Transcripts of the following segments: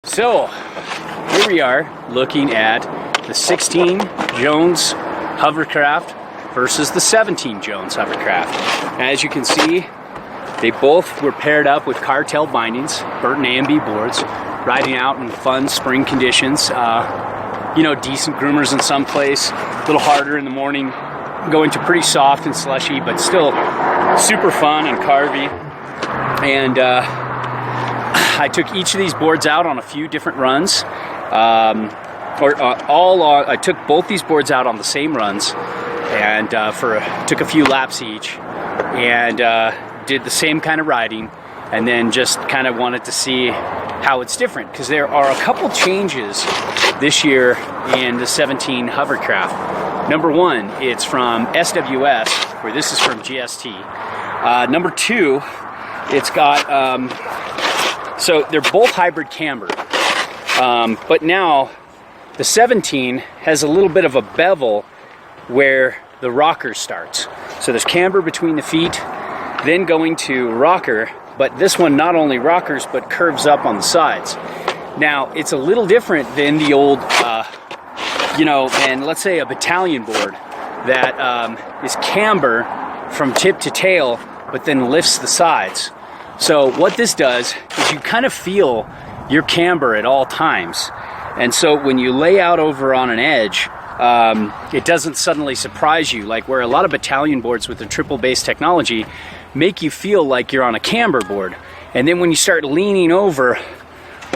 So here we are looking at the 16 Jones Hovercraft versus the 17 Jones Hovercraft. As you can see, they both were paired up with cartel bindings, Burton A&B boards, riding out in fun spring conditions. Decent groomers in some place, a little harder in the morning, going to pretty soft and slushy, but still super fun and carvy. And I took each of these boards out on a few different runs. I took both these boards out on the same runs, and took a few laps each, and did the same kind of riding, and then just kind of wanted to see how it's different, because there are a couple changes this year in the 17 Hovercraft. Number one, it's from SWS, where this is from GST. Number two, it's got so they're both hybrid camber, but now the 17 has a little bit of a bevel where the rocker starts. So there's camber between the feet, then going to rocker, but this one not only rockers but curves up on the sides. Now it's a little different than the old, and let's say a battalion board that is camber from tip to tail, but then lifts the sides. So what this does is you kind of feel your camber at all times. And so when you lay out over on an edge, it doesn't suddenly surprise you, like where a lot of battalion boards with the triple base technology make you feel like you're on a camber board. And then when you start leaning over,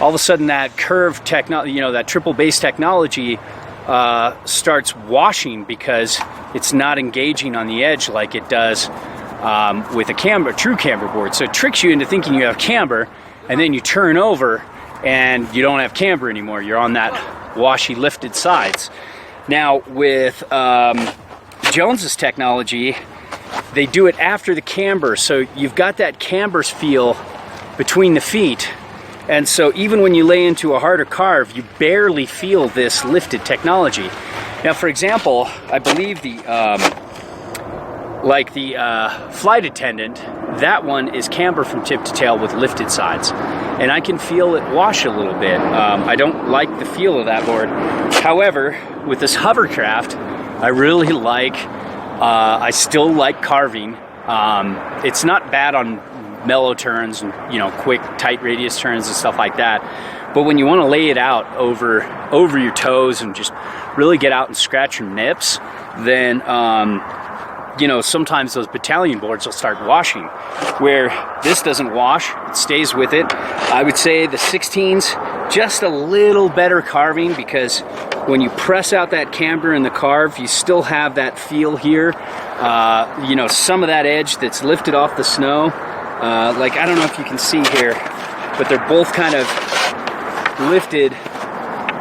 all of a sudden that curved technology, that triple base technology starts washing because it's not engaging on the edge like it does with a true camber board. So it tricks you into thinking you have camber, and then you turn over and you don't have camber anymore. You're on that washy lifted sides. Now with Jones's technology, they do it after the camber, so you've got that camber's feel between the feet, and so even when you lay into a harder carve, you barely feel this lifted technology. Now, for example, I believe the flight attendant, that one is camber from tip to tail with lifted sides, and I can feel it wash a little bit. I don't like the feel of that board. However, with this Hovercraft, I really like. I still like carving. It's not bad on mellow turns and quick tight radius turns and stuff like that, but when you want to lay it out over your toes and just really get out and scratch your nips, then sometimes those battalion boards will start washing, where this doesn't wash, it stays with it. I would say the 16's just a little better carving, because when you press out that camber in the carve, you still have that feel here. Some of that edge that's lifted off the snow. I don't know if you can see here, but they're both kind of lifted.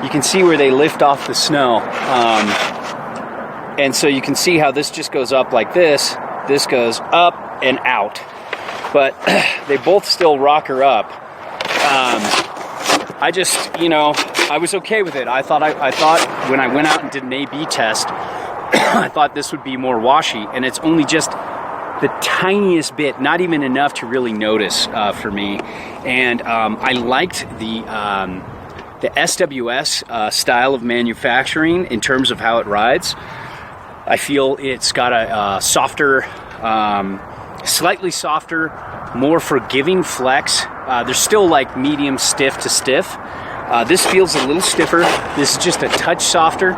You can see where they lift off the snow. And so you can see how this just goes up like this. This goes up and out. But they both still rocker up. I was okay with it. I thought when I went out and did an A/B test, I thought this would be more washy, and it's only just the tiniest bit, not even enough to really notice for me. And I liked the SWS style of manufacturing in terms of how it rides. I feel it's got a softer, slightly softer, more forgiving flex. There's still like medium stiff to stiff. This feels a little stiffer. This is just a touch softer.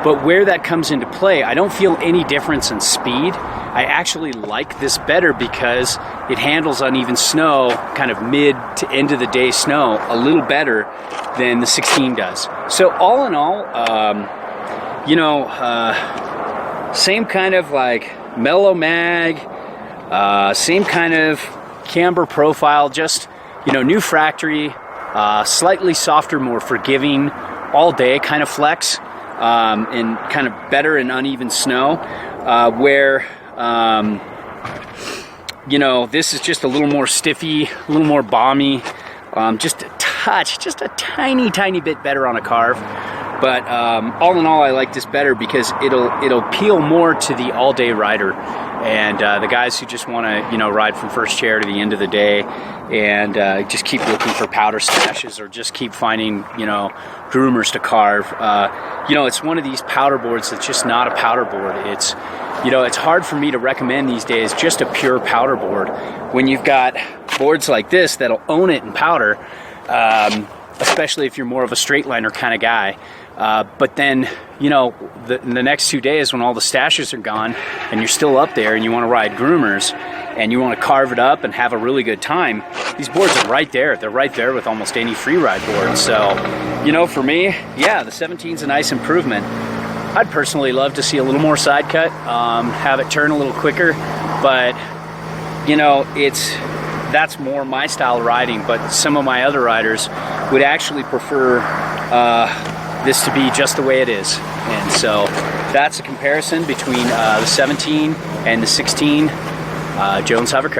But where that comes into play, I don't feel any difference in speed. I actually like this better because it handles uneven snow, kind of mid to end of the day snow, a little better than the 16 does. So all in all, same kind of like mellow mag, same kind of camber profile, just new factory, slightly softer, more forgiving, all day kind of flex, and kind of better in uneven snow, where this is just a little more stiffy, a little more balmy, just a touch, just a tiny bit better on a carve. But all in all, I like this better because it'll appeal more to the all-day rider. And the guys who just want to, you know, ride from first chair to the end of the day and just keep looking for powder stashes or just keep finding, you know, groomers to carve. You know, it's one of these powder boards that's just not a powder board. It's, you know, it's hard for me to recommend these days just a pure powder board when you've got boards like this that'll own it in powder, especially if you're more of a straight liner kind of guy. But then, you know, in the next 2 days when all the stashes are gone and you're still up there and you want to ride groomers and you want to carve it up and have a really good time, these boards are right there. They're right there with almost any free ride board. So, you know, for me, yeah, the 17's a nice improvement. I'd personally love to see a little more side cut, have it turn a little quicker, but, you know, that's more my style of riding. But some of my other riders would actually prefer this to be just the way it is. And so that's a comparison between the 17 and the 16 Jones Hovercraft.